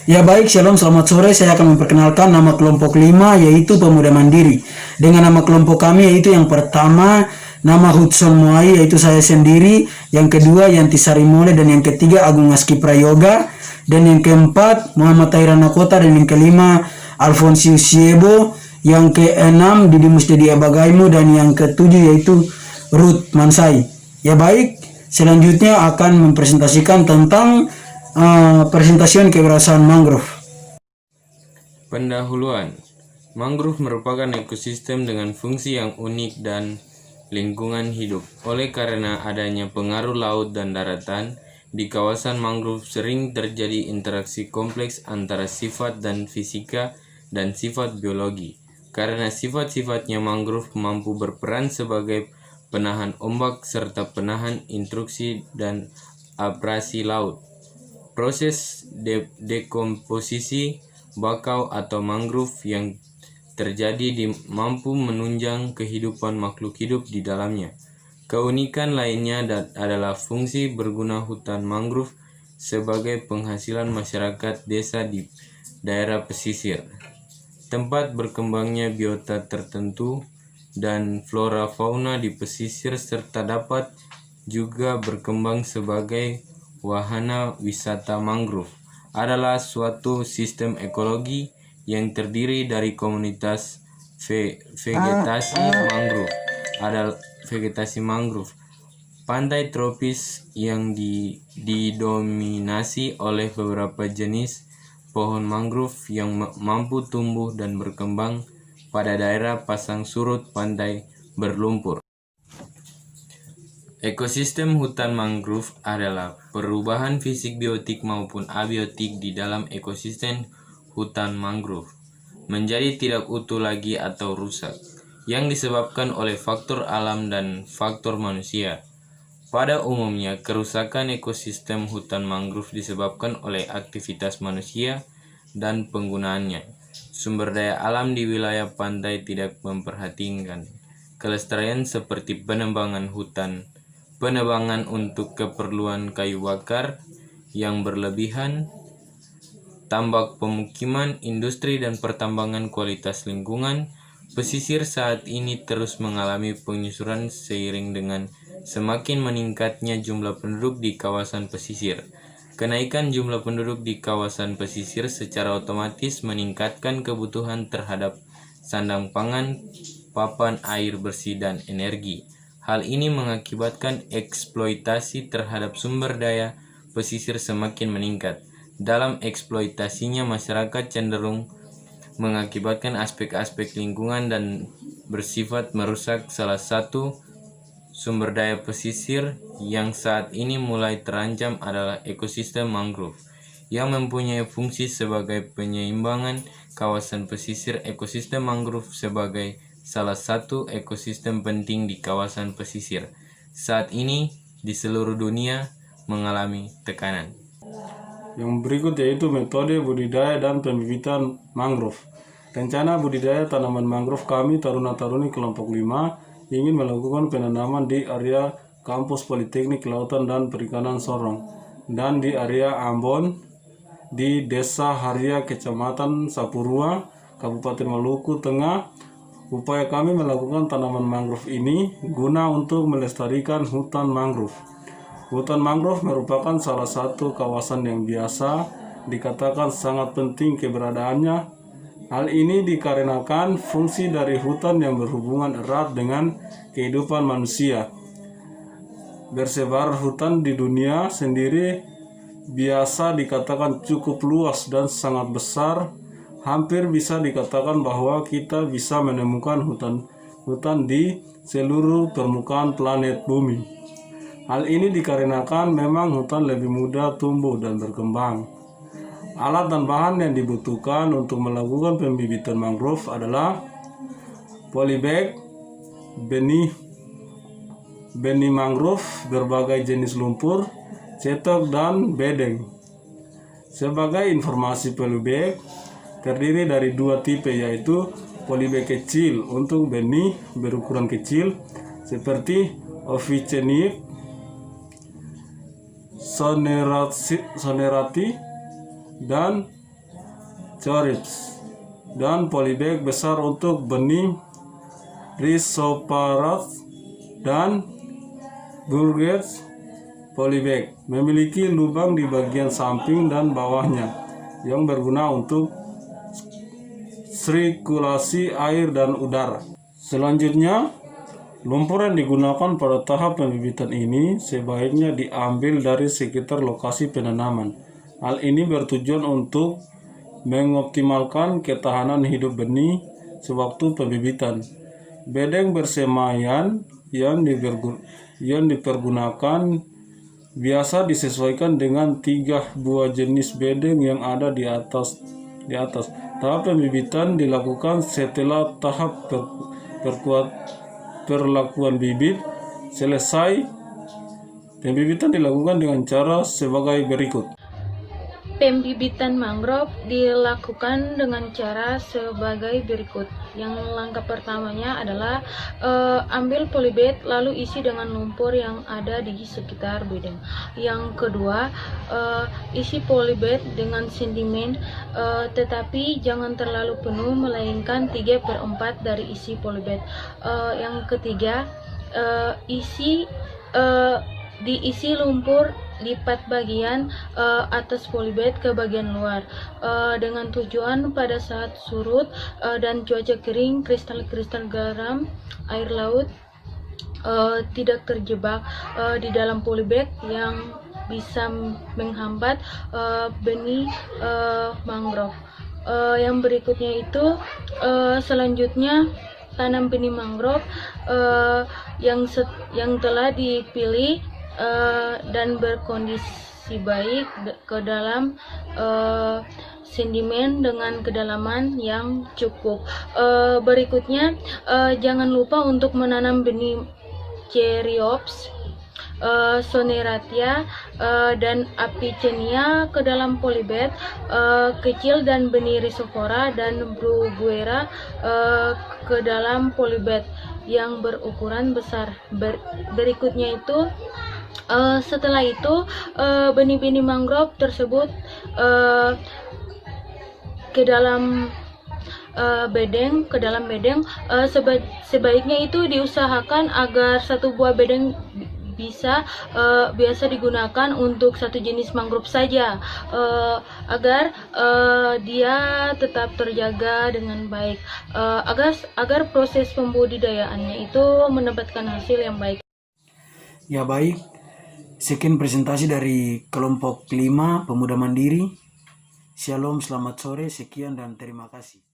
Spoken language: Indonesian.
Ya baik, shalom, selamat sore. Saya akan memperkenalkan nama kelompok 5 yaitu Pemuda Mandiri. Dengan nama kelompok kami yaitu yang pertama nama Hudson Moai yaitu saya sendiri, yang kedua Yanti Sarimole, dan yang ketiga Agung Aski Prayoga, dan yang keempat Muhammad Tairana Kota, dan yang kelima Alfonsius Siebo, yang keenam Didimus Dedi Abagaimu, dan yang ketujuh yaitu Ruth Mansai. Ya baik, selanjutnya akan mempresentasikan tentang presentasian keberhasilan mangrove. Pendahuluan. Mangrove merupakan ekosistem dengan fungsi yang unik dan lingkungan hidup. Oleh karena adanya pengaruh laut dan daratan, di kawasan mangrove sering terjadi interaksi kompleks antara sifat dan fisika dan sifat biologi. Karena sifat-sifatnya, mangrove mampu berperan sebagai penahan ombak serta penahan intrusi dan abrasi laut. Proses dekomposisi bakau atau mangrove yang terjadi mampu menunjang kehidupan makhluk hidup di dalamnya. Keunikan lainnya adalah fungsi berguna hutan mangrove sebagai penghasilan masyarakat desa di daerah pesisir, tempat berkembangnya biota tertentu dan flora fauna di pesisir, serta dapat juga berkembang sebagai wahana wisata. Mangrove adalah suatu sistem ekologi yang terdiri dari komunitas vegetasi mangrove, pantai tropis yang didominasi oleh beberapa jenis pohon mangrove yang mampu tumbuh dan berkembang pada daerah pasang surut pantai berlumpur. Ekosistem hutan mangrove adalah perubahan fisik biotik maupun abiotik di dalam ekosistem hutan mangrove menjadi tidak utuh lagi atau rusak, yang disebabkan oleh faktor alam dan faktor manusia. Pada umumnya, kerusakan ekosistem hutan mangrove disebabkan oleh aktivitas manusia dan penggunaannya. Sumber daya alam di wilayah pantai tidak memperhatikan kelestarian seperti penebangan hutan, penebangan untuk keperluan kayu bakar yang berlebihan, tambak pemukiman, industri dan pertambangan. Kualitas lingkungan pesisir saat ini terus mengalami penyusuran seiring dengan semakin meningkatnya jumlah penduduk di kawasan pesisir. Kenaikan jumlah penduduk di kawasan pesisir secara otomatis meningkatkan kebutuhan terhadap sandang pangan, papan air bersih, dan energi. Hal ini mengakibatkan eksploitasi terhadap sumber daya pesisir semakin meningkat. Dalam eksploitasinya, masyarakat cenderung mengakibatkan aspek-aspek lingkungan dan bersifat merusak. Salah satu sumber daya pesisir yang saat ini mulai terancam adalah ekosistem mangrove, yang mempunyai fungsi sebagai penyeimbangan kawasan pesisir. Ekosistem mangrove sebagai salah satu ekosistem penting di kawasan pesisir saat ini di seluruh dunia mengalami tekanan. Yang berikut yaitu metode budidaya dan pembibitan mangrove. Rencana budidaya tanaman mangrove kami taruna-taruni kelompok 5 ingin melakukan penanaman di area kampus Politeknik Kelautan dan Perikanan Sorong dan di area Ambon di Desa Haria, Kecamatan Sapurua, Kabupaten Maluku Tengah. Upaya kami melakukan tanaman mangrove ini guna untuk melestarikan hutan mangrove. Hutan mangrove merupakan salah satu kawasan yang biasa dikatakan sangat penting keberadaannya. Hal ini dikarenakan fungsi dari hutan yang berhubungan erat dengan kehidupan manusia. Bersebar hutan di dunia sendiri biasa dikatakan cukup luas dan sangat besar. Hampir bisa dikatakan bahwa kita bisa menemukan hutan di seluruh permukaan planet bumi. Hal ini dikarenakan memang hutan lebih mudah tumbuh dan berkembang. Alat dan bahan yang dibutuhkan untuk melakukan pembibitan mangrove adalah polybag, benih mangrove, berbagai jenis lumpur, cetok, dan bedeng. Sebagai informasi, polybag terdiri dari dua tipe, yaitu polybag kecil untuk benih berukuran kecil seperti Officinae sonerati dan Chorich, dan polybag besar untuk benih Rhizosphaerus dan Burgess polybag memiliki lubang di bagian samping dan bawahnya yang berguna untuk sirkulasi air dan udara. Selanjutnya, lumpur yang digunakan pada tahap pembibitan ini sebaiknya diambil dari sekitar lokasi penanaman. Hal ini bertujuan untuk mengoptimalkan ketahanan hidup benih sewaktu pembibitan. Bedeng bersemayan yang dipergunakan biasa disesuaikan dengan 3 buah jenis bedeng yang ada di atas. Tahap pembibitan dilakukan setelah tahap perlakuan bibit selesai. Pembibitan dilakukan dengan cara sebagai berikut. Pembibitan mangrove dilakukan dengan cara sebagai berikut. Yang langkah pertamanya adalah ambil polybag lalu isi dengan lumpur yang ada di sekitar bedeng. Yang kedua, isi polybag dengan sedimen, tetapi jangan terlalu penuh, melainkan 3/4 dari isi polybag. Yang ketiga, diisi lumpur, lipat bagian atas polybag ke bagian luar dengan tujuan pada saat surut dan cuaca kering, kristal-kristal garam air laut tidak terjebak di dalam polybag yang bisa menghambat benih mangrove. Yang berikutnya itu selanjutnya tanam benih mangrove yang telah dipilih dan berkondisi baik ke dalam sedimen dengan kedalaman yang cukup. Berikutnya, jangan lupa untuk menanam benih Caryopsis, Soneratia, dan Apichenia ke dalam polybag kecil dan benih Rhizophora dan Bruguera ke dalam polybag yang berukuran besar. Berikutnya itu setelah itu benih-benih mangrove tersebut ke dalam bedeng, sebaiknya itu diusahakan agar satu buah bedeng biasa digunakan untuk satu jenis mangrove saja, agar dia tetap terjaga dengan baik, agar proses pembudidayaannya itu mendapatkan hasil yang baik. Ya baik, sekian presentasi dari kelompok 5 Pemuda Mandiri. Shalom, selamat sore, sekian dan terima kasih.